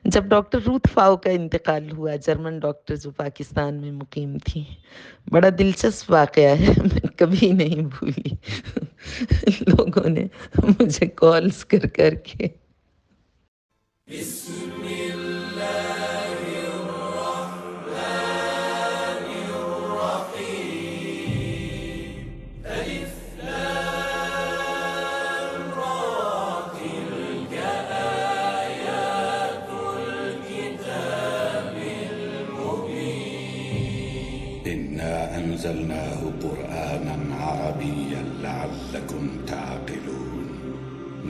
جب ڈاکٹر روت فاؤ کا انتقال ہوا، جرمن ڈاکٹر جو پاکستان میں مقیم تھی، بڑا دلچسپ واقعہ ہے، میں کبھی نہیں بھولی۔ لوگوں نے مجھے کالز کر کر کے إنا أنزلناه قرآنا عربيا لعلكم تعقلون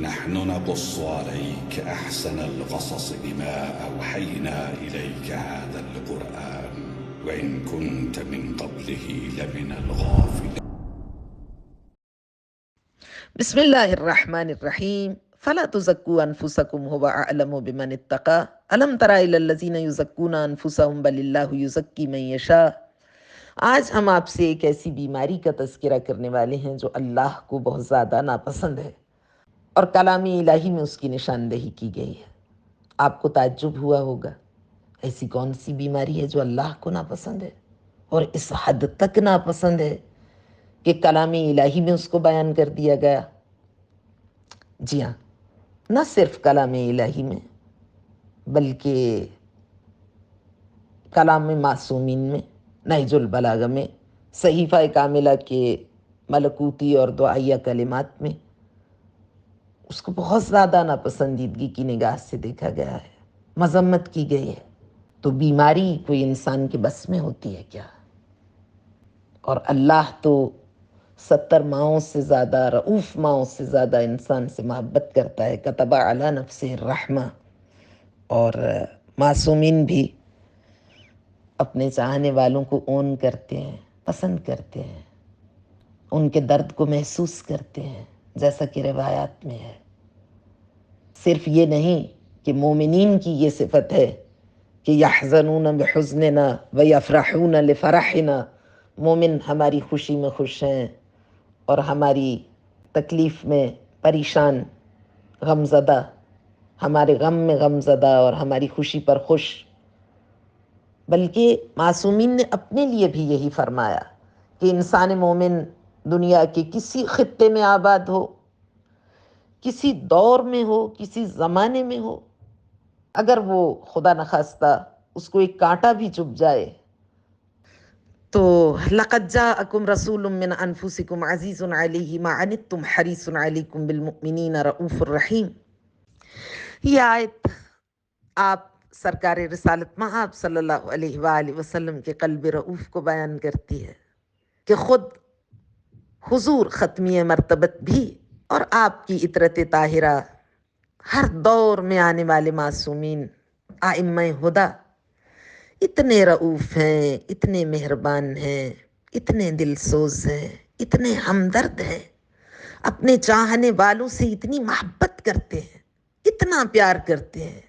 نحن نقص عليك أحسن القصص بما أوحينا إليك هذا القرآن وإن كنت من قبله لمن الغافلين. بسم اللہ الرحمن الرحیم فلا تزکوا انفسکم هو اعلم بمن اتقى الم تر الی الذین یزکون انفسهم بل اللہ یزکی من یشاء۔ آج ہم آپ سے ایک ایسی بیماری کا تذکرہ کرنے والے ہیں جو اللہ کو بہت زیادہ ناپسند ہے اور کلام الہی میں اس کی نشاندہی کی گئی ہے۔ آپ کو تعجب ہوا ہوگا، ایسی کون سی بیماری ہے جو اللہ کو ناپسند ہے اور اس حد تک ناپسند ہے کہ کلام الہی میں اس کو بیان کر دیا گیا؟ جی ہاں، نہ صرف کلام الہی میں بلکہ کلام معصومین میں، نہج البلاغہ میں، صحیفہ کاملہ کے ملکوتی اور دعائیہ کلمات میں اس کو بہت زیادہ ناپسندیدگی کی نگاہ سے دیکھا گیا ہے، مذمت کی گئی ہے۔ تو بیماری کوئی انسان کے بس میں ہوتی ہے کیا؟ اور اللہ تو 70 ماؤں سے زیادہ، رؤوف ماؤں سے زیادہ انسان سے محبت کرتا ہے، کتب علی نفسہ الرحمہ۔ اور معصومین بھی اپنے چاہنے والوں کو اون کرتے ہیں، پسند کرتے ہیں، ان کے درد کو محسوس کرتے ہیں، جیسا کہ روایات میں ہے۔ صرف یہ نہیں کہ مومنین کی یہ صفت ہے کہ یحزنون بحزننا ویفرحون لفرحنا، مومن ہماری خوشی میں خوش ہیں اور ہماری تکلیف میں پریشان، غم زدہ، ہمارے غم میں غم زدہ اور ہماری خوشی پر خوش۔ بلکہ معصومین نے اپنے لیے بھی یہی فرمایا کہ انسان مومن دنیا کے کسی خطے میں آباد ہو، کسی دور میں ہو، کسی زمانے میں ہو، اگر وہ خدا نخواستہ اس کو ایک کانٹا بھی چبھ جائے تو لقد جاءکم رسول من انفسکم عزیز علیہ ما عنتم حریص علیکم بالمؤمنین رؤوف الرحیم۔ یہ آیت آپ سرکار رسالت مآب صلی اللہ علیہ وآلہ وسلم کے قلب رؤوف کو بیان کرتی ہے کہ خود حضور ختمی مرتبت بھی اور آپ کی عطرت طاہرہ، ہر دور میں آنے والے معصومین ائمہ ہدیٰ اتنے رؤوف ہیں، اتنے مہربان ہیں، اتنے دل سوز ہیں، اتنے ہمدرد ہیں، اپنے چاہنے والوں سے اتنی محبت کرتے ہیں، اتنا پیار کرتے ہیں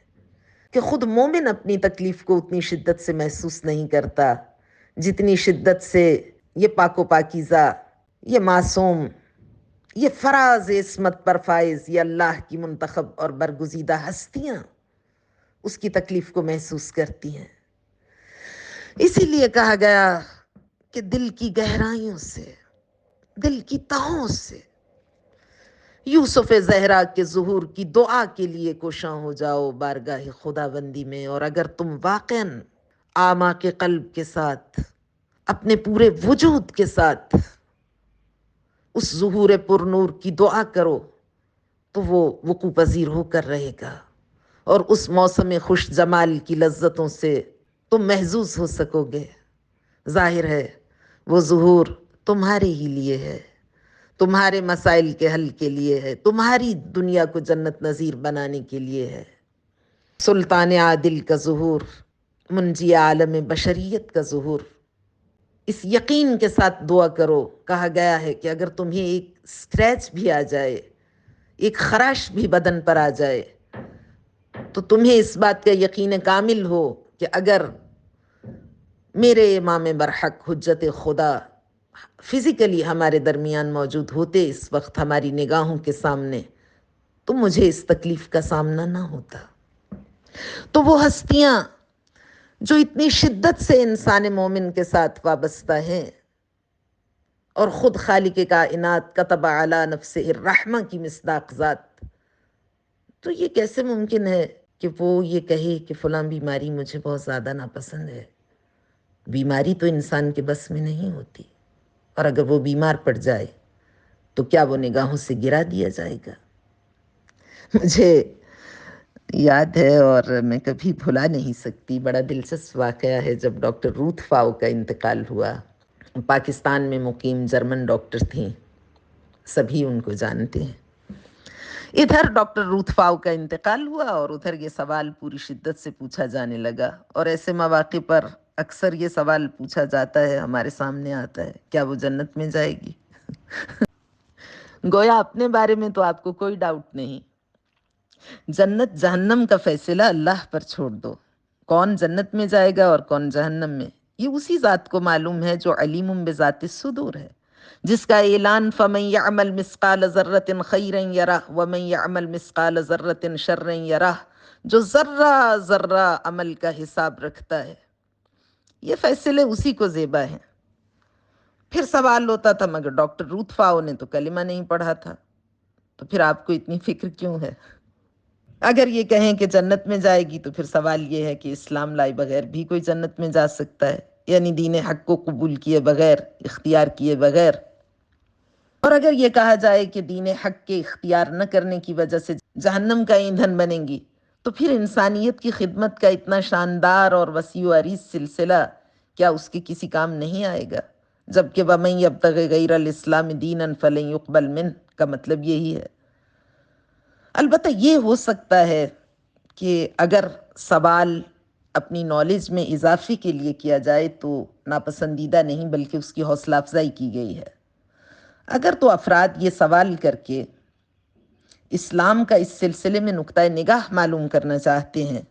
کہ خود مومن اپنی تکلیف کو اتنی شدت سے محسوس نہیں کرتا جتنی شدت سے یہ پاک و پاکیزہ، یہ معصوم، یہ فراز عصمت پر فائز، یہ اللہ کی منتخب اور برگزیدہ ہستیاں اس کی تکلیف کو محسوس کرتی ہیں۔ اسی لیے کہا گیا کہ دل کی گہرائیوں سے، دل کی تہوں سے یوسف زہرا کے ظہور کی دعا کے لیے کوشاں ہو جاؤ بارگاہ خدا بندی میں۔ اور اگر تم واقعاً اعماق قلب کے ساتھ، اپنے پورے وجود کے ساتھ اس ظہور پر نور کی دعا کرو تو وہ وقوع پذیر ہو کر رہے گا، اور اس موسم خوش جمال کی لذتوں سے تم محظوظ ہو سکو گے۔ ظاہر ہے وہ ظہور تمہارے ہی لیے ہے، تمہارے مسائل کے حل کے لیے ہے، تمہاری دنیا کو جنت نظیر بنانے کے لیے ہے۔ سلطان عادل کا ظہور، منجی عالم بشریت کا ظہور، اس یقین کے ساتھ دعا کرو۔ کہا گیا ہے کہ اگر تمہیں ایک اسکریچ بھی آ جائے، ایک خراش بھی بدن پر آ جائے، تو تمہیں اس بات کا یقین کامل ہو کہ اگر میرے امام برحق حجت خدا فزیکلی ہمارے درمیان موجود ہوتے اس وقت ہماری نگاہوں کے سامنے، تو مجھے اس تکلیف کا سامنا نہ ہوتا۔ تو وہ ہستیاں جو اتنی شدت سے انسان مومن کے ساتھ وابستہ ہیں اور خود خالق کائنات کتب علی نفسہ الرحمہ کی مصداق ذات، تو یہ کیسے ممکن ہے کہ وہ یہ کہے کہ فلاں بیماری مجھے بہت زیادہ ناپسند ہے؟ بیماری تو انسان کے بس میں نہیں ہوتی، اور اگر وہ بیمار پڑ جائے تو کیا وہ نگاہوں سے گرا دیا جائے گا؟ مجھے یاد ہے اور میں کبھی بھلا نہیں سکتی، بڑا دلچسپ واقعہ ہے، جب ڈاکٹر روتھ فاؤ کا انتقال ہوا۔ پاکستان میں مقیم جرمن ڈاکٹر تھیں، سبھی ان کو جانتے ہیں۔ ادھر ڈاکٹر روتھ فاؤ کا انتقال ہوا اور ادھر یہ سوال پوری شدت سے پوچھا جانے لگا، اور ایسے مواقع پر اکثر یہ سوال پوچھا جاتا ہے، ہمارے سامنے آتا ہے، کیا وہ جنت میں جائے گی؟ گویا اپنے بارے میں تو آپ کو کوئی ڈاؤٹ نہیں، جنت جہنم کا فیصلہ اللہ پر چھوڑ دو، کون جنت میں جائے گا اور کون جہنم میں، یہ اسی ذات کو معلوم ہے جو علیم بذات الصدور ہے، جس کا اعلان فَمَن يَعْمَلْ مِثْقَالَ ذَرَّةٍ خَيْرًا يَرَهُ وَمَن يَعْمَلْ مِثْقَالَ ذَرَّةٍ شَرًّا يَرَهُ، جو ذرہ ذرہ عمل کا حساب رکھتا ہے، یہ فیصلے اسی کو زیبا ہیں۔ پھر سوال ہوتا تھا مگر ڈاکٹر روتھ فاؤ نے تو کلمہ نہیں پڑھا تھا، تو پھر آپ کو اتنی فکر کیوں ہے؟ اگر یہ کہیں کہ جنت میں جائے گی تو پھر سوال یہ ہے کہ اسلام لائے بغیر بھی کوئی جنت میں جا سکتا ہے، یعنی دین حق کو قبول کیے بغیر، اختیار کیے بغیر۔ اور اگر یہ کہا جائے کہ دین حق کے اختیار نہ کرنے کی وجہ سے جہنم کا ایندھن بنیں گی، تو پھر انسانیت کی خدمت کا اتنا شاندار اور وسیع و عریض سلسلہ کیا اس کے کسی کام نہیں آئے گا؟ جبکہ وَمَن يَبْتَغِ غَيْرَ الْإِسْلَامِ دِينًا فَلَن يُقْبَلَ مِنْهُ کا مطلب یہی ہے۔ البتہ یہ ہو سکتا ہے کہ اگر سوال اپنی نالج میں اضافے کے لیے کیا جائے تو ناپسندیدہ نہیں بلکہ اس کی حوصلہ افزائی کی گئی ہے۔ اگر تو افراد یہ سوال کر کے اسلام کا اس سلسلے میں نقطۂ نگاہ معلوم کرنا چاہتے ہیں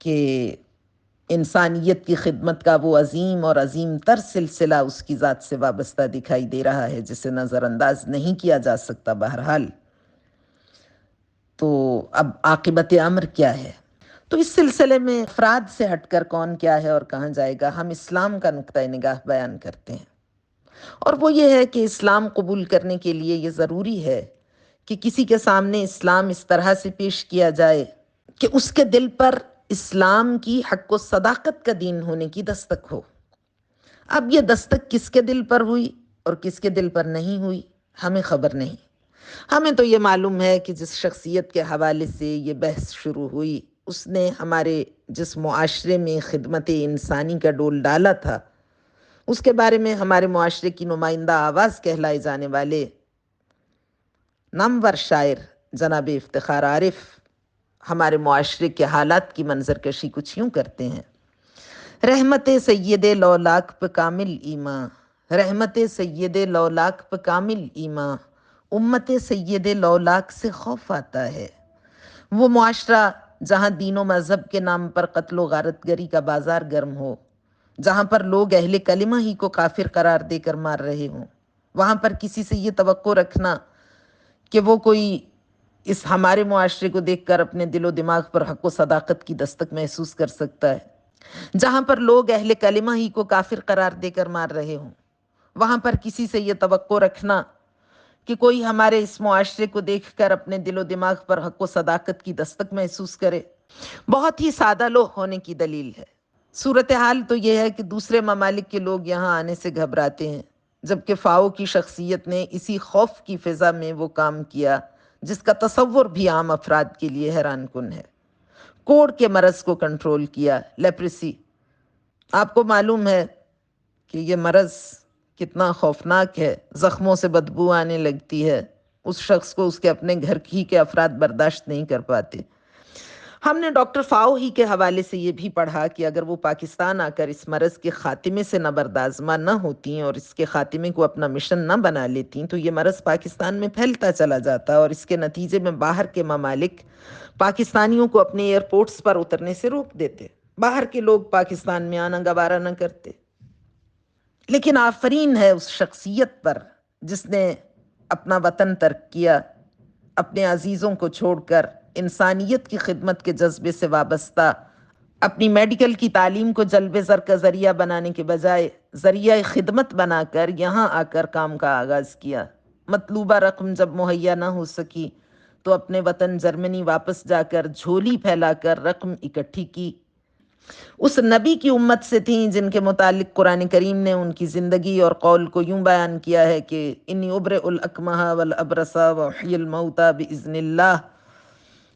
کہ انسانیت کی خدمت کا وہ عظیم اور عظیم تر سلسلہ اس کی ذات سے وابستہ دکھائی دے رہا ہے جسے نظر انداز نہیں کیا جا سکتا، بہرحال تو اب عاقبت امر کیا ہے؟ تو اس سلسلے میں افراد سے ہٹ کر کون کیا ہے اور کہاں جائے گا، ہم اسلام کا نقطۂ نگاہ بیان کرتے ہیں، اور وہ یہ ہے کہ اسلام قبول کرنے کے لیے یہ ضروری ہے کہ کسی کے سامنے اسلام اس طرح سے پیش کیا جائے کہ اس کے دل پر اسلام کی حق و صداقت کا دین ہونے کی دستک ہو۔ اب یہ دستک کس کے دل پر ہوئی اور کس کے دل پر نہیں ہوئی ہمیں خبر نہیں۔ ہمیں تو یہ معلوم ہے کہ جس شخصیت کے حوالے سے یہ بحث شروع ہوئی اس نے ہمارے جس معاشرے میں خدمت انسانی کا ڈول ڈالا تھا، اس کے بارے میں ہمارے معاشرے کی نمائندہ آواز کہلائے جانے والے نامور شاعر جناب افتخار عارف ہمارے معاشرے کے حالات کی منظر کشی کچھ یوں کرتے ہیں: رحمت سید لولاک پہ کامل ایمان، رحمت سید لولاک پہ کامل ایمان، امت سید لولاک سے خوف آتا ہے۔ وہ معاشرہ جہاں دین و مذہب کے نام پر قتل و غارت گری کا بازار گرم ہو، جہاں پر لوگ اہل کلمہ ہی کو کافر قرار دے کر مار رہے ہوں، وہاں پر کسی سے یہ توقع رکھنا کہ وہ کوئی اس ہمارے معاشرے کو دیکھ کر اپنے دل و دماغ پر حق و صداقت کی دستک محسوس کر سکتا ہے، جہاں پر لوگ اہل کلمہ ہی کو کافر قرار دے کر مار رہے ہوں، وہاں پر کسی سے یہ توقع رکھنا کہ کوئی ہمارے اس معاشرے کو دیکھ کر اپنے دل و دماغ پر حق و صداقت کی دستک محسوس کرے، بہت ہی سادہ لوح ہونے کی دلیل ہے۔ صورتحال تو یہ ہے کہ دوسرے ممالک کے لوگ یہاں آنے سے گھبراتے ہیں، جبکہ فاؤ کی شخصیت نے اسی خوف کی فضا میں وہ کام کیا جس کا تصور بھی عام افراد کے لیے حیران کن ہے۔ کوڑ کے مرض کو کنٹرول کیا، لیپریسی۔ آپ کو معلوم ہے کہ یہ مرض کتنا خوفناک ہے، زخموں سے بدبو آنے لگتی ہے، اس شخص کو اس کے اپنے گھر ہی کے افراد برداشت نہیں کر پاتے۔ ہم نے ڈاکٹر فاؤ ہی کے حوالے سے یہ بھی پڑھا کہ اگر وہ پاکستان آ کر اس مرض کے خاتمے سے نبردآزما نہ ہوتیں اور اس کے خاتمے کو اپنا مشن نہ بنا لیتیں تو یہ مرض پاکستان میں پھیلتا چلا جاتا اور اس کے نتیجے میں باہر کے ممالک پاکستانیوں کو اپنے ایئرپورٹس پر اترنے سے روک دیتے، باہر کے لوگ پاکستان میں آنا گوارہ نہ کرتے۔ لیکن آفرین ہے اس شخصیت پر جس نے اپنا وطن ترک کیا، اپنے عزیزوں کو چھوڑ کر انسانیت کی خدمت کے جذبے سے وابستہ اپنی میڈیکل کی تعلیم کو جلب زر کا ذریعہ بنانے کے بجائے ذریعہ خدمت بنا کر یہاں آ کر کام کا آغاز کیا۔ مطلوبہ رقم جب مہیا نہ ہو سکی تو اپنے وطن جرمنی واپس جا کر جھولی پھیلا کر رقم اکٹھی کی۔ اس نبی کی امت سے تھیں جن کے متعلق قرآن کریم نے ان کی زندگی اور قول کو یوں بیان کیا ہے کہ انی ابرئ الاکمہ والابرص واحیی الموتى باذن اللہ،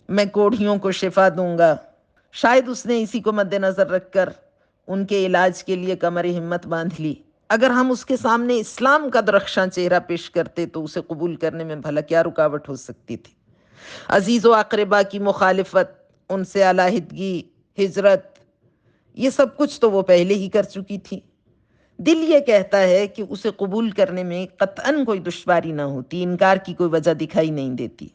میں کوڑھیوں کو شفا دوں گا۔ شاید اس نے اسی کو مد نظر رکھ کر ان کے علاج کے لیے کمر ہمت باندھ لی۔ اگر ہم اس کے سامنے اسلام کا درخشاں چہرہ پیش کرتے تو اسے قبول کرنے میں بھلا کیا رکاوٹ ہو سکتی تھی؟ عزیز و اقربا کی مخالفت، ان سے علیحدگی، ہجرت، یہ سب کچھ تو وہ پہلے ہی کر چکی تھی۔ دل یہ کہتا ہے کہ اسے قبول کرنے میں قطعاً کوئی دشواری نہ ہوتی، انکار کی کوئی وجہ دکھائی نہیں دیتی۔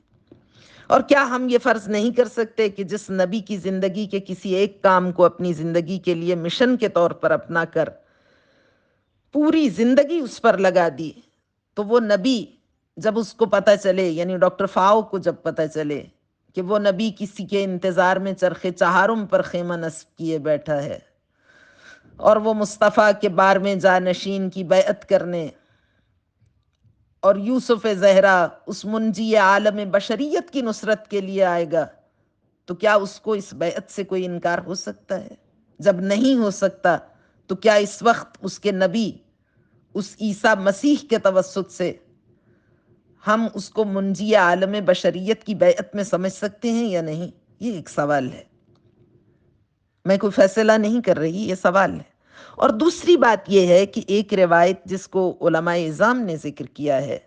اور کیا ہم یہ فرض نہیں کر سکتے کہ جس نبی کی زندگی کے کسی ایک کام کو اپنی زندگی کے لیے مشن کے طور پر اپنا کر پوری زندگی اس پر لگا دی، تو وہ نبی جب اس کو پتہ چلے، یعنی ڈاکٹر فاؤ کو جب پتہ چلے کہ وہ نبی کسی کے انتظار میں چرخ چہارم پر خیمہ نصب کیے بیٹھا ہے اور وہ مصطفیٰ کے بار میں جانشین کی بیعت کرنے اور یوسف زہرا اس منجی عالم بشریت کی نصرت کے لیے آئے گا، تو کیا اس کو اس بیعت سے کوئی انکار ہو سکتا ہے؟ جب نہیں ہو سکتا تو کیا اس وقت اس کے نبی اس عیسیٰ مسیح کے توسط سے ہم اس کو منجی عالم بشریت کی بیعت میں سمجھ سکتے ہیں یا نہیں؟ یہ ایک سوال ہے، میں کوئی فیصلہ نہیں کر رہی، یہ سوال ہے۔ اور دوسری بات یہ ہے کہ ایک روایت جس کو علماء اعظام نے ذکر کیا ہے،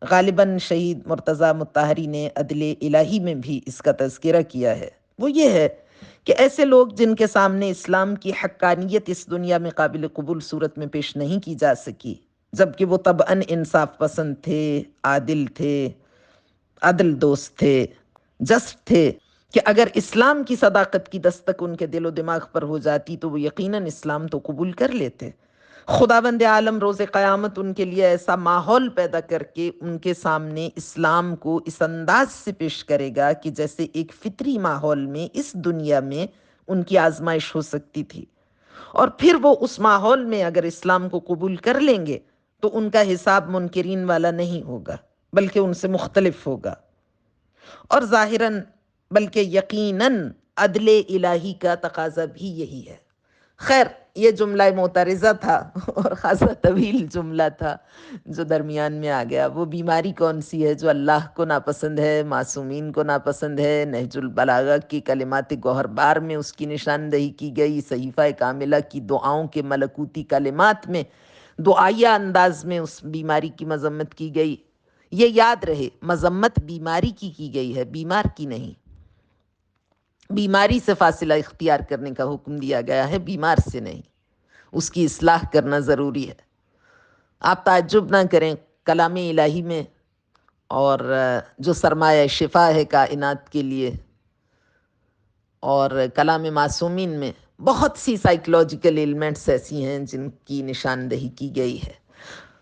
غالباً شہید مرتضیٰ مطہری نے عدل الہی میں بھی اس کا تذکرہ کیا ہے، وہ یہ ہے کہ ایسے لوگ جن کے سامنے اسلام کی حقانیت اس دنیا میں قابل قبول صورت میں پیش نہیں کی جا سکی، جبکہ وہ طبعاً انصاف پسند تھے، عادل تھے، عدل دوست تھے، جسٹ تھے، کہ اگر اسلام کی صداقت کی دستک ان کے دل و دماغ پر ہو جاتی تو وہ یقیناً اسلام تو قبول کر لیتے۔ خداوند عالم روز قیامت ان کے لیے ایسا ماحول پیدا کر کے ان کے سامنے اسلام کو اس انداز سے پیش کرے گا کہ جیسے ایک فطری ماحول میں اس دنیا میں ان کی آزمائش ہو سکتی تھی، اور پھر وہ اس ماحول میں اگر اسلام کو قبول کر لیں گے تو ان کا حساب منکرین والا نہیں ہوگا بلکہ ان سے مختلف ہوگا، اور ظاہراً بلکہ یقیناً عدل الہی کا تقاضا بھی یہی ہے۔ خیر، یہ جملہ معترضہ تھا اور خاصا طویل جملہ تھا جو درمیان میں آ گیا۔ وہ بیماری کون سی ہے جو اللہ کو ناپسند ہے، معصومین کو ناپسند ہے؟ نہج البلاغہ کی کلمات گوہر بار میں اس کی نشاندہی کی گئی، صحیفہ کاملہ کی دعاؤں کے ملکوتی کلمات میں دعائیہ انداز میں اس بیماری کی مذمت کی گئی۔ یہ یاد رہے، مذمت بیماری کی گئی ہے، بیمار کی نہیں۔ بیماری سے فاصلہ اختیار کرنے کا حکم دیا گیا ہے، بیمار سے نہیں۔ اس کی اصلاح کرنا ضروری ہے۔ آپ تعجب نہ کریں، کلام الہی میں اور جو سرمایہ شفا ہے کائنات کے لیے، اور کلام معصومین میں بہت سی سائیکلوجیکل ایلیمنٹس ایسی ہیں جن کی نشاندہی کی گئی ہے۔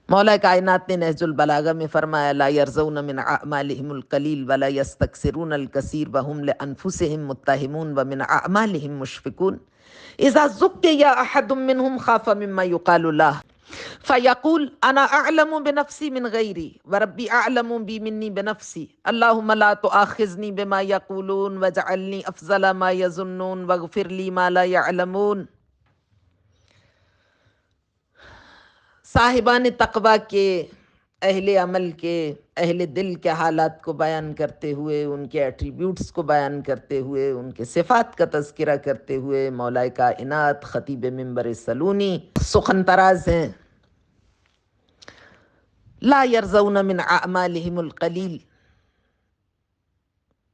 مولا کائنات نے نہج البلاغہ میں فرمایا لا یرضون من اعمالہم القلیل ولا یستکثرون الکثیر وہم لانفسہم متہمون ومن اعمالہم مشفقون اذا زکی احد منہم خاف مما یقال له فیقول انا اعلم بنفسی من غیری وربی اعلم بی منی بنفسی اللہم لا تؤاخذنی بما یقولون واجعلنی افضل ما یظنون واغفر لی ما لا یعلمون۔ صاحبان تقویٰ کے، اہل عمل کے، اہل دل کے حالات کو بیان کرتے ہوئے، ان کے ایٹریبیوٹس کو بیان کرتے ہوئے، ان کے صفات کا تذکرہ کرتے ہوئے مولا کائنات خطیب منبر سلونی سخن طراز ہیں۔ لا یرضون من اعمالہم القلیل،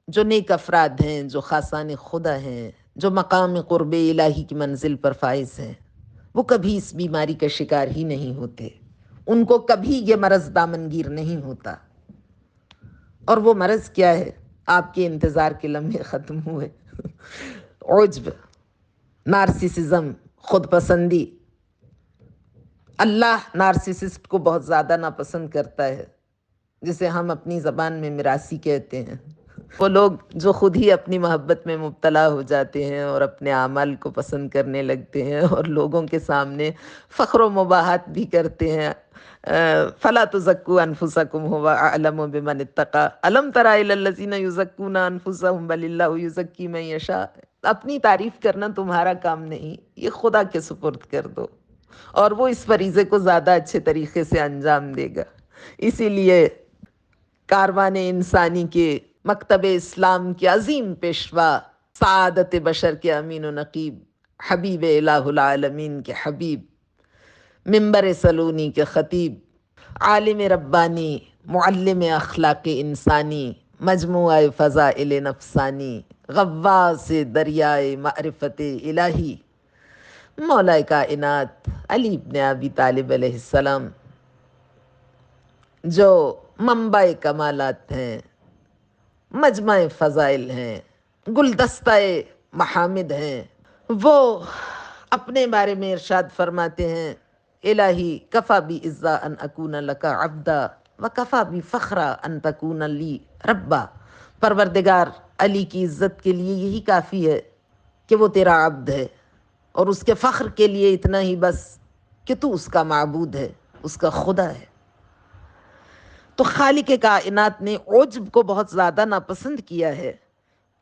جو نیک افراد ہیں، جو خاصان خدا ہیں، جو مقام قرب الہی کی منزل پر فائز ہیں، وہ کبھی اس بیماری کا شکار ہی نہیں ہوتے، ان کو کبھی یہ مرض دامنگیر نہیں ہوتا۔ اور وہ مرض کیا ہے؟ آپ کے انتظار کے لمحے ختم ہوئے۔ عجب، نارسیسزم، خود پسندی۔ اللہ نارسیسسٹ کو بہت زیادہ ناپسند کرتا ہے، جسے ہم اپنی زبان میں میراثی کہتے ہیں۔ وہ لوگ جو خود ہی اپنی محبت میں مبتلا ہو جاتے ہیں اور اپنے اعمال کو پسند کرنے لگتے ہیں اور لوگوں کے سامنے فخر و مباحات بھی کرتے ہیں. فلا تزکوا انفسکم هو اعلم بمن اتقى الم تر الی الذین یزکون انفسهم بل اللہ یزکی من یشاء. اپنی تعریف کرنا تمہارا کام نہیں، یہ خدا کے سپرد کر دو اور وہ اس فریضے کو زیادہ اچھے طریقے سے انجام دے گا. اسی لیے کاروان انسانی کے مکتب اسلام کے عظیم پیشوا، سعادت بشر کے امین و نقیب، حبیب الہ العالمین کے حبیب، منبر سلونی کے خطیب، عالم ربانی، معلم اخلاق انسانی، مجموعہ فضائل نفسانی، غواص دریائے معرفت الہی، مولا کائنات علی ابن ابی طالب علیہ السلام، جو منبع کمالات ہیں، مجمع فضائل ہیں، گلدستہ محامد ہیں، وہ اپنے بارے میں ارشاد فرماتے ہیں: الہی کفا بی عزا ان اکون لکا عبدا و کفا بی فخرا ان تکون لی ربا. پروردگار، علی کی عزت کے لیے یہی کافی ہے کہ وہ تیرا عبد ہے، اور اس کے فخر کے لیے اتنا ہی بس کہ تو اس کا معبود ہے، اس کا خدا ہے. تو خالق کائنات نے عجب کو بہت زیادہ ناپسند کیا ہے،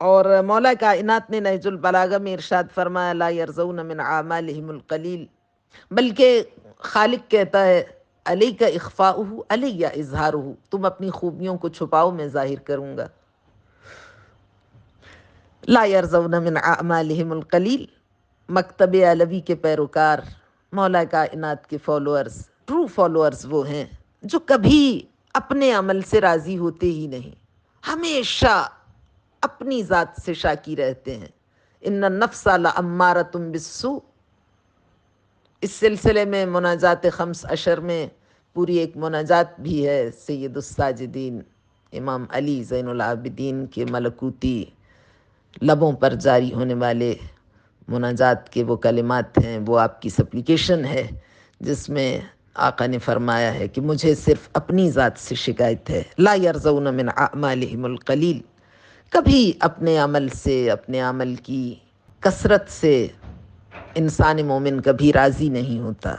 اور مولا کائنات نے نہج البلاغہ میں ارشاد فرمایا: لا یرضون من اعمالہم القلیل. بلکہ خالق کہتا ہے: علیک اخفاؤہ علی اظہارہ. تم اپنی خوبیوں کو چھپاؤ، میں ظاہر کروں گا. لا یرضون من اعمالہم القلیل. مکتب علوی کے پیروکار، مولا کائنات کے فالوورز، ٹرو فالوورز وہ ہیں جو کبھی اپنے عمل سے راضی ہوتے ہی نہیں، ہمیشہ اپنی ذات سے شاکی رہتے ہیں. ان النفس لامارۃ بالسوء. اس سلسلے میں مناجات خمس عشر میں پوری ایک مناجات بھی ہے. سید الساجدین امام علی زین العابدین کے ملکوتی لبوں پر جاری ہونے والے مناجات کے وہ کلمات ہیں، وہ آپ کی سپلیکیشن ہے، جس میں آقا نے فرمایا ہے کہ مجھے صرف اپنی ذات سے شکایت ہے. لا یرضون من اعمالہم القلیل. کبھی اپنے عمل سے، اپنے عمل کی کثرت سے انسان مومن کبھی راضی نہیں ہوتا.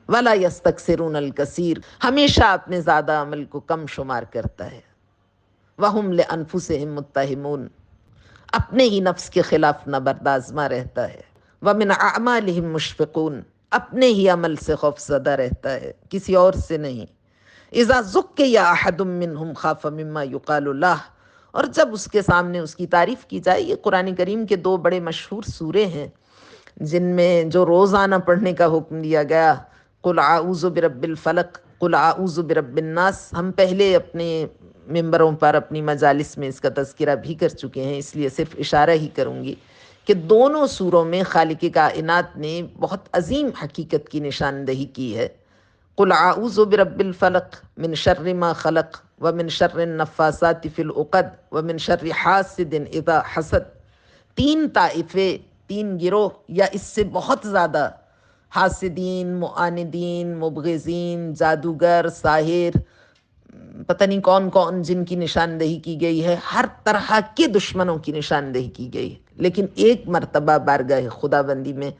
ولا یستکثرون الکثیر. ہمیشہ اپنے زیادہ عمل کو کم شمار کرتا ہے. وہم لانفسہم متہمون. اپنے ہی نفس کے خلاف نبردآزما رہتا ہے. ومن اعمالہم مشفقون. اپنے ہی عمل سے خوف زدہ رہتا ہے، کسی اور سے نہیں. اذا زکی احد منہم خاف مما یقال لہ. اور جب اس کے سامنے اس کی تعریف کی جائے. یہ قرآن کریم کے دو بڑے مشہور سورے ہیں جن میں جو روزانہ پڑھنے کا حکم دیا گیا: قل اعوذ برب الفلق، قل اعوذ برب الناس. ہم پہلے اپنے ممبروں پر، اپنی مجالس میں اس کا تذکرہ بھی کر چکے ہیں، اس لیے صرف اشارہ ہی کروں گی کہ دونوں سوروں میں خالق کائنات نے بہت عظیم حقیقت کی نشاندہی کی ہے. قل اعوذ برب الفلق من شر ما خلق ومن شر النفاثات فی العقد ومن شر حاسد اذا حسد. تین طائفے، تین گروہ یا اس سے بہت زیادہ، حاسدین، معاندین، مبغضین، جادوگر، ساحر، پتہ نہیں کون کون جن کی نشاندہی کی گئی ہے. ہر طرح کے دشمنوں کی نشاندہی کی گئی ہے. لیکن ایک مرتبہ بارگاہ خدا بندی میں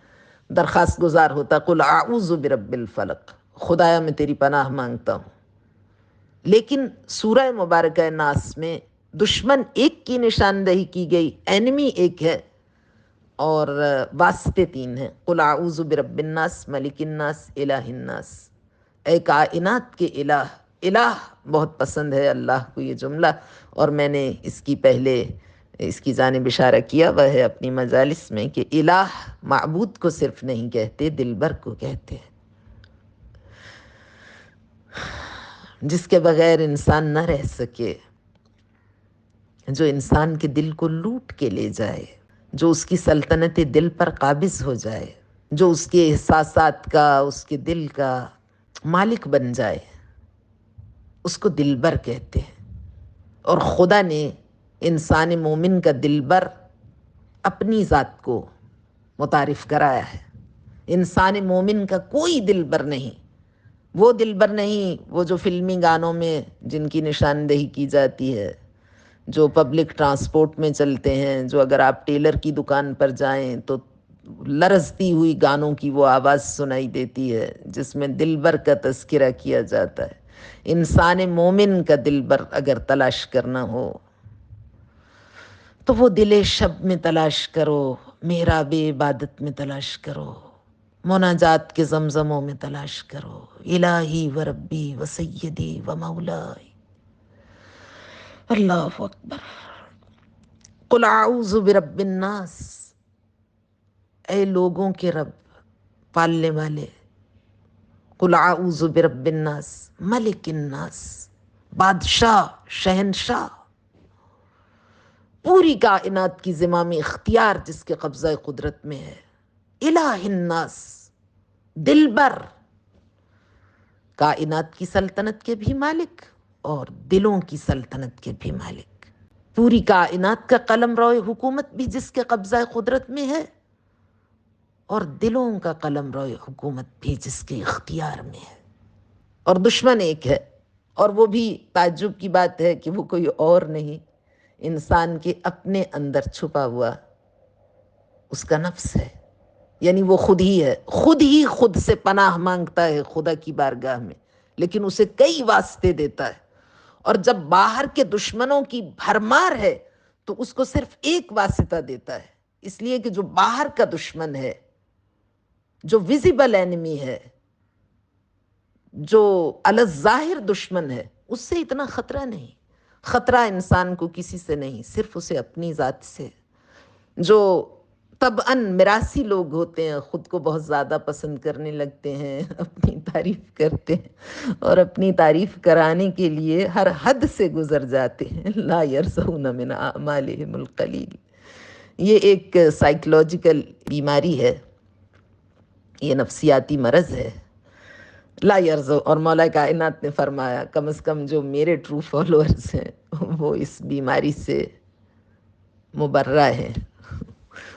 درخواست گزار ہوتا: قل اعوذ برب الفلق، خدایا میں تیری پناہ مانگتا ہوں. لیکن سورہ مبارکہ ناس میں دشمن ایک کی نشاندہی کی گئی، اینمی ایک ہے، اور واسطے تین ہیں: قل اعوذ برب الناس، ملک الناس، الہ الناس. اے کائنات کے الہ. الہ بہت پسند ہے اللہ کو یہ جملہ، اور میں نے اس کی پہلے اس کی جانب اشارہ کیا، وہ ہے اپنی مجالس میں، کہ الہ معبود کو صرف نہیں کہتے، دلبر کو کہتے ہیں، جس کے بغیر انسان نہ رہ سکے، جو انسان کے دل کو لوٹ کے لے جائے، جو اس کی سلطنت دل پر قابض ہو جائے، جو اس کے احساسات کا، اس کے دل کا مالک بن جائے، اس کو دلبر کہتے ہیں. اور خدا نے انسان مومن کا دلبر اپنی ذات کو متعارف کرایا ہے. انسان مومن کا کوئی دلبر نہیں. وہ دلبر نہیں وہ جو فلمی گانوں میں جن کی نشاندہی کی جاتی ہے، جو پبلک ٹرانسپورٹ میں چلتے ہیں، جو اگر آپ ٹیلر کی دکان پر جائیں تو لرزتی ہوئی گانوں کی وہ آواز سنائی دیتی ہے جس میں دلبر کا تذکرہ کیا جاتا ہے۔ انسان مومن کا دلبر اگر تلاش کرنا ہو تو وہ دل شب میں تلاش کرو، محراب عبادت میں تلاش کرو، مناجات کے زمزموں میں تلاش کرو، الہی و ربی و سیدی و مولائی۔ اللہ اکبر۔ قل اعوذ برب الناس، اے لوگوں کے رب، پالنے والے۔ قل اعوذ برب الناس، ملک الناس، بادشاہ، شہنشاہ، پوری کائنات کی زمامی اختیار جس کے قبضہ قدرت میں ہے۔ الہ الناس، دلبر، کائنات کی سلطنت کے بھی مالک اور دلوں کی سلطنت کے بھی مالک، پوری کائنات کا قلم روئے حکومت بھی جس کے قبضہ قدرت میں ہے اور دلوں کا قلم روئے حکومت بھی جس کے اختیار میں ہے۔ اور دشمن ایک ہے، اور وہ بھی تعجب کی بات ہے کہ وہ کوئی اور نہیں، انسان کے اپنے اندر چھپا ہوا اس کا نفس ہے، یعنی وہ خود ہی ہے، خود سے پناہ مانگتا ہے خدا کی بارگاہ میں، لیکن اسے کئی واسطے دیتا ہے، اور جب باہر کے دشمنوں کی بھرمار ہے تو اس کو صرف ایک واسطہ دیتا ہے، اس لیے کہ جو باہر کا دشمن ہے، جو ویزیبل اینمی ہے، جو الظاہر دشمن ہے، اس سے اتنا خطرہ نہیں، خطرہ انسان کو کسی سے نہیں، صرف اسے اپنی ذات سے۔ جو طبعاً میراثی لوگ ہوتے ہیں خود کو بہت زیادہ پسند کرنے لگتے ہیں، اپنی تعریف کرتے ہیں اور اپنی تعریف کرانے کے لیے ہر حد سے گزر جاتے ہیں، لا یرضون من اعمالہم القلیل۔ یہ ایک سائیکولوجیکل بیماری ہے، یہ نفسیاتی مرض ہے، لا یرضو۔ اور مولا کائنات نے فرمایا کم از کم جو میرے ٹرو فالورز ہیں وہ اس بیماری سے مبرہ ہیں،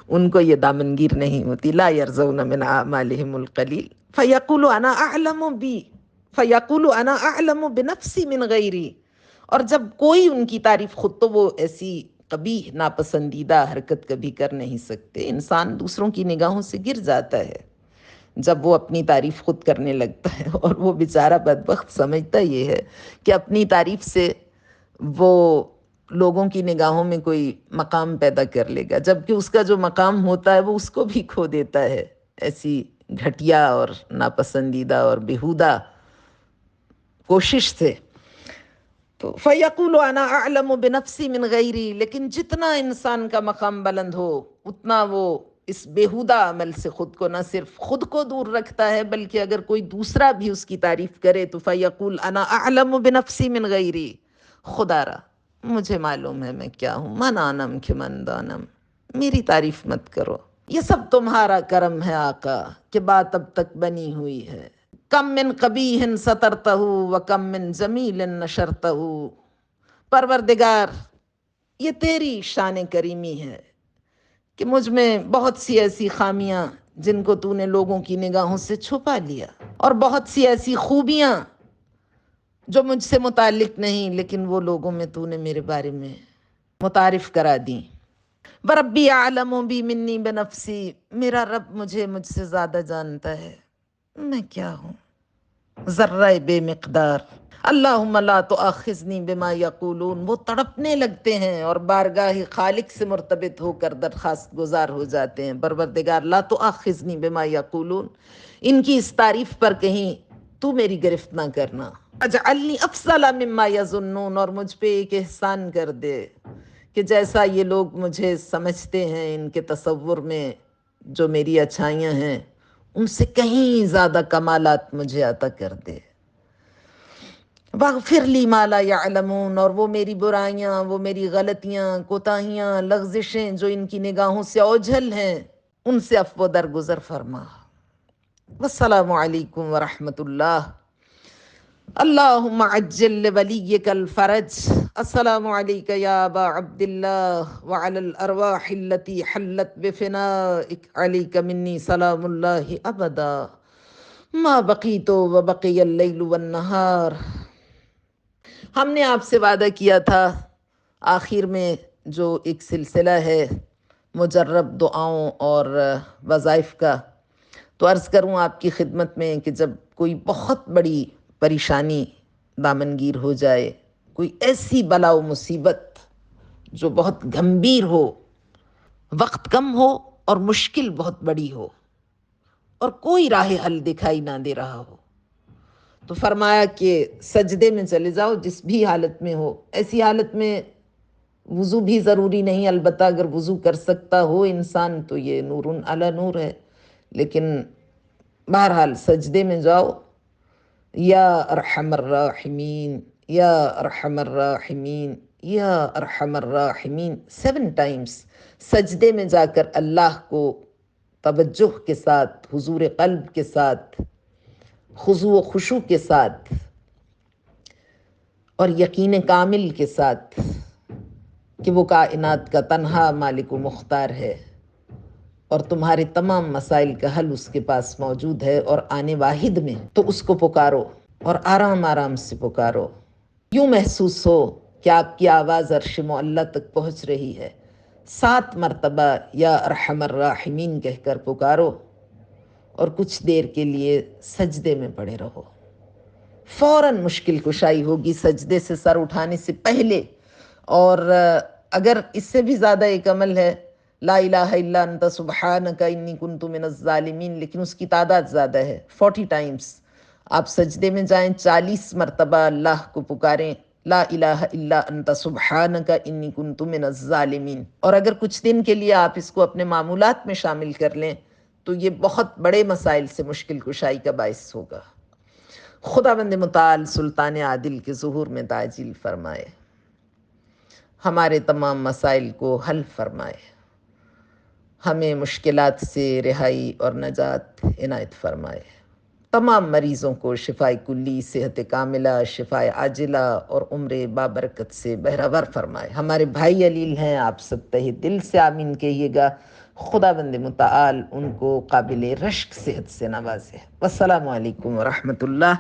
ان کو یہ دامنگیر نہیں ہوتی۔ لا یرضون من اعمالہم القلیل فیقول انا اعلم بنفسی من غیری۔ اور جب کوئی ان کی تعریف، خود تو وہ ایسی قبیح ناپسندیدہ حرکت کبھی کر نہیں سکتے، انسان دوسروں کی نگاہوں سے گر جاتا ہے جب وہ اپنی تعریف خود کرنے لگتا ہے، اور وہ بیچارہ بدبخت سمجھتا یہ ہے کہ اپنی تعریف سے وہ لوگوں کی نگاہوں میں کوئی مقام پیدا کر لے گا، جبکہ اس کا جو مقام ہوتا ہے وہ اس کو بھی کھو دیتا ہے ایسی گھٹیا اور ناپسندیدہ اور بیہودہ کوشش سے۔ تو فَيَقُولُ أَنَا أَعْلَمُ بِنَفْسِي مِنْ غَيْرِي، لیکن جتنا انسان کا مقام بلند ہو اتنا وہ اس بیہودہ عمل سے خود کو نہ صرف خود کو دور رکھتا ہے بلکہ اگر کوئی دوسرا بھی اس کی تعریف کرے تو فَيَقُولُ أَنَا أَعْلَمُ بِنَفْسِي مِنْ غَيْرِي، خدا را مجھے معلوم ہے میں کیا ہوں، من آنم کہ من دانم، میری تعریف مت کرو، یہ سب تمہارا کرم ہے آقا کہ بات اب تک بنی ہوئی ہے۔ کم من قبیح سترتہ و کم من جمیل نشرتہ، پروردگار یہ تیری شان کریمی ہے کہ مجھ میں بہت سی ایسی خامیاں جن کو تو نے لوگوں کی نگاہوں سے چھپا لیا، اور بہت سی ایسی خوبیاں جو مجھ سے متعلق نہیں لیکن وہ لوگوں میں تو نے میرے بارے میں متعارف کرا دیں۔ وَرَبِّي أَعْلَمُ بِي مِنِّي بِنَفْسِي، میرا رب مجھ سے زیادہ جانتا ہے میں کیا ہوں، ذرہ بے مقدار۔ اللہم لا تؤاخذنی بما یقولون، وہ تڑپنے لگتے ہیں اور بارگاہ خالق سے مرتبط ہو کر درخواست گزار ہو جاتے ہیں، پروردگار لا تؤاخذنی بما یقولون، ان کی اس تعریف پر کہیں تو میری گرفت نہ کرنا، اجعلنی افضل مما یظنون، اور مجھ پہ ایک احسان کر دے کہ جیسا یہ لوگ مجھے سمجھتے ہیں ان کے تصور میں جو میری اچھائیاں ہیں ان سے کہیں زیادہ کمالات مجھے عطا کر دے۔ واغفر لی ما لا یعلمون، اور وہ میری برائیاں، وہ میری غلطیاں، کوتاہیاں، لغزشیں جو ان کی نگاہوں سے اوجھل ہیں ان سے عفو درگزر فرما۔ والسلام علیکم ورحمۃ اللہ۔ اللہم عجل لولیک الفرج۔ السلام علیک یا ابا عبداللہ وعلی الارواح التي حلت بفنائک، علیک منی سلام اللہ ابدا ما بقیت وبقی اللیل والنہار۔ ہم نے آپ سے وعدہ کیا تھا آخر میں جو ایک سلسلہ ہے مجرب دعاؤں اور وظائف کا، تو عرض کروں آپ کی خدمت میں کہ جب کوئی بہت بڑی پریشانی دامنگیر ہو جائے، کوئی ایسی بلا و مصیبت جو بہت گمبھیر ہو، وقت کم ہو اور مشکل بہت بڑی ہو اور کوئی راہ حل دکھائی نہ دے رہا ہو، تو فرمایا کہ سجدے میں چلے جاؤ جس بھی حالت میں ہو۔ ایسی حالت میں وضو بھی ضروری نہیں، البتہ اگر وضو کر سکتا ہو انسان تو یہ نور علی نور ہے، لیکن بہرحال سجدے میں جاؤ، یا ارحم الراحمین، یا ارحم الراحمین، یا ارحم الراحمین 7 ٹائمز سجدے میں جا کر اللہ کو توجہ کے ساتھ، حضور قلب کے ساتھ، خضوع و خشوع کے ساتھ اور یقین کامل کے ساتھ کہ وہ کائنات کا تنہا مالک و مختار ہے اور تمہارے تمام مسائل کا حل اس کے پاس موجود ہے اور آنے واحد میں، تو اس کو پکارو اور آرام آرام سے پکارو۔ یوں محسوس ہو کہ آپ کی آواز عرش معلی تک پہنچ رہی ہے۔ 7 مرتبہ یا ارحم الراحمین کہہ کر پکارو اور کچھ دیر کے لیے سجدے میں پڑے رہو۔ فوراً مشکل کشائی ہوگی سجدے سے سر اٹھانے سے پہلے، اور اگر اس سے بھی زیادہ ایک عمل ہے لا الہ الا انت سبحانک انی کنت من الظالمین، لیکن اس کی تعداد زیادہ ہے، 40 ٹائمز آپ سجدے میں جائیں، 40 مرتبہ اللہ کو پکاریں لا الہ الا انت سبحانک انی کنت من الظالمین، اور اگر کچھ دن کے لیے آپ اس کو اپنے معمولات میں شامل کر لیں تو یہ بہت بڑے مسائل سے مشکل کشائی کا باعث ہوگا۔ خداوند متعال سلطان عادل کے ظہور میں تعجیل فرمائے، ہمارے تمام مسائل کو حل فرمائے، ہمیں مشکلات سے رہائی اور نجات عنایت فرمائے، تمام مریضوں کو شفاء کلی، صحت کاملہ، شفاء عاجلہ اور عمر بابرکت سے بہرہور فرمائے۔ ہمارے بھائی علیل ہیں، آپ سب تہہ دل سے آمین کہیے گا، خداوند متعال ان کو قابل رشک صحت سے نوازے۔ والسلام علیکم ورحمۃ اللہ